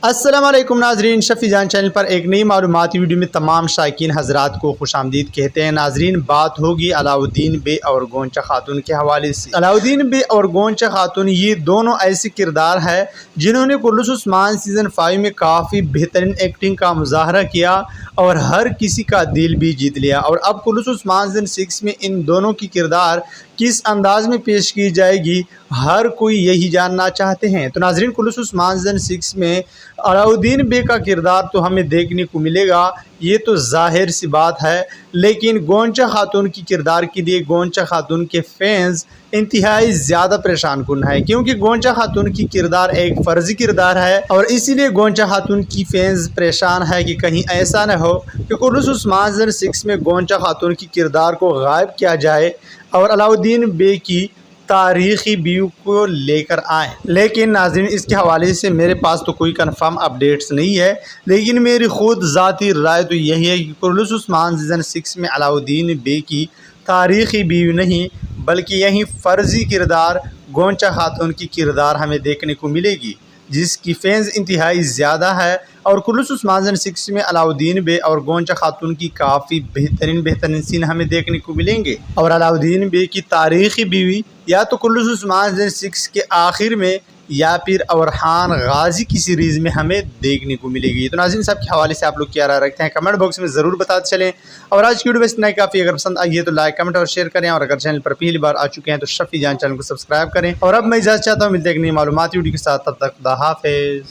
अस्सलामुअलैकुम नाजरीन, शफ़ी जान चैनल पर एक नई मालूमाती वीडियो में तमाम शायकीन हज़रात को खुशामदीद कहते हैं। नाजरीन, बात होगी अलाउद्दीन बे और गोंचा खातून के हवाले से। अलाउद्दीन बे और गोंचा खातून ये दोनों ऐसे किरदार है जिन्होंने कुल्लुस उस्मान सीज़न 5 में काफ़ी बेहतरीन एक्टिंग का मुजाहरा किया और हर किसी का दिल भी जीत लिया। और अब कुल्लुस उस्मान सीज़न 6 में इन दोनों की किरदार किस अंदाज में पेश की जाएगी, हर कोई यही जानना चाहते हैं। तो नाजरीन, कुल्लुस उस्मान सीज़न 6 में अलाउद्दीन बे का किरदार तो हमें देखने को मिलेगा, ये तो जाहिर सी बात है, लेकिन गोंचा खातून की किरदार के लिए गोंचा खातून के फैंस इंतहाई ज़्यादा परेशान कुन है, क्योंकि गोंचा खातून की किरदार एक फ़र्जी किरदार है और इसीलिए गोंचा खातून की फैंस परेशान है कि कहीं ऐसा न हो कि कुल्लुस उस्मान सीज़न 6 में गोंचा खातून की किरदार को गायब किया जाए और अलाउद्दीन बे की तारीख़ी व्यू को लेकर आए। लेकिन नाज़रीन, इसके हवाले से मेरे पास तो कोई कंफर्म अपडेट्स नहीं है, लेकिन मेरी ख़ुद ज़ाती राय तो यही है कि कुल्लुस उस्मान सीज़न 6 में अलाउद्दीन बे की तारीख़ी व्यू नहीं बल्कि यही फ़र्जी किरदार गोंचा खातून की किरदार हमें देखने को मिलेगी, जिसकी फैंस इंतहाई ज़्यादा है। और कुल्लुस उस्मान सीज़न 6 में अलाउद्दीन बे और गोंचा खातून की काफ़ी बेहतरीन सीन हमें देखने को मिलेंगे। और अलाउद्दीन बे की तारीख़ी बीवी या तो कुल्लुस उस्मान सीज़न 6 के आखिर में या फिर अरहान गाजी की सीरीज़ में हमें देखने को मिलेगी। तो नाज़रीन, सब के हवाले से आप लोग क्या राय रखते हैं कमेंट बॉक्स में ज़रूर बताते चलें। और आज की वीडियो बस इतना ही काफ़ी। अगर पसंद आई है तो लाइक, कमेंट और शेयर करें, और अगर चैनल पर पहली बार आ चुके हैं तो शफ़ी जान चैनल को सब्सक्राइब करें। और अब मैं इजाज़त चाहता हूँ, मिलते हैं एक नई मालूमाती वीडियो के साथ, तब तक खुदा हाफ़िज़।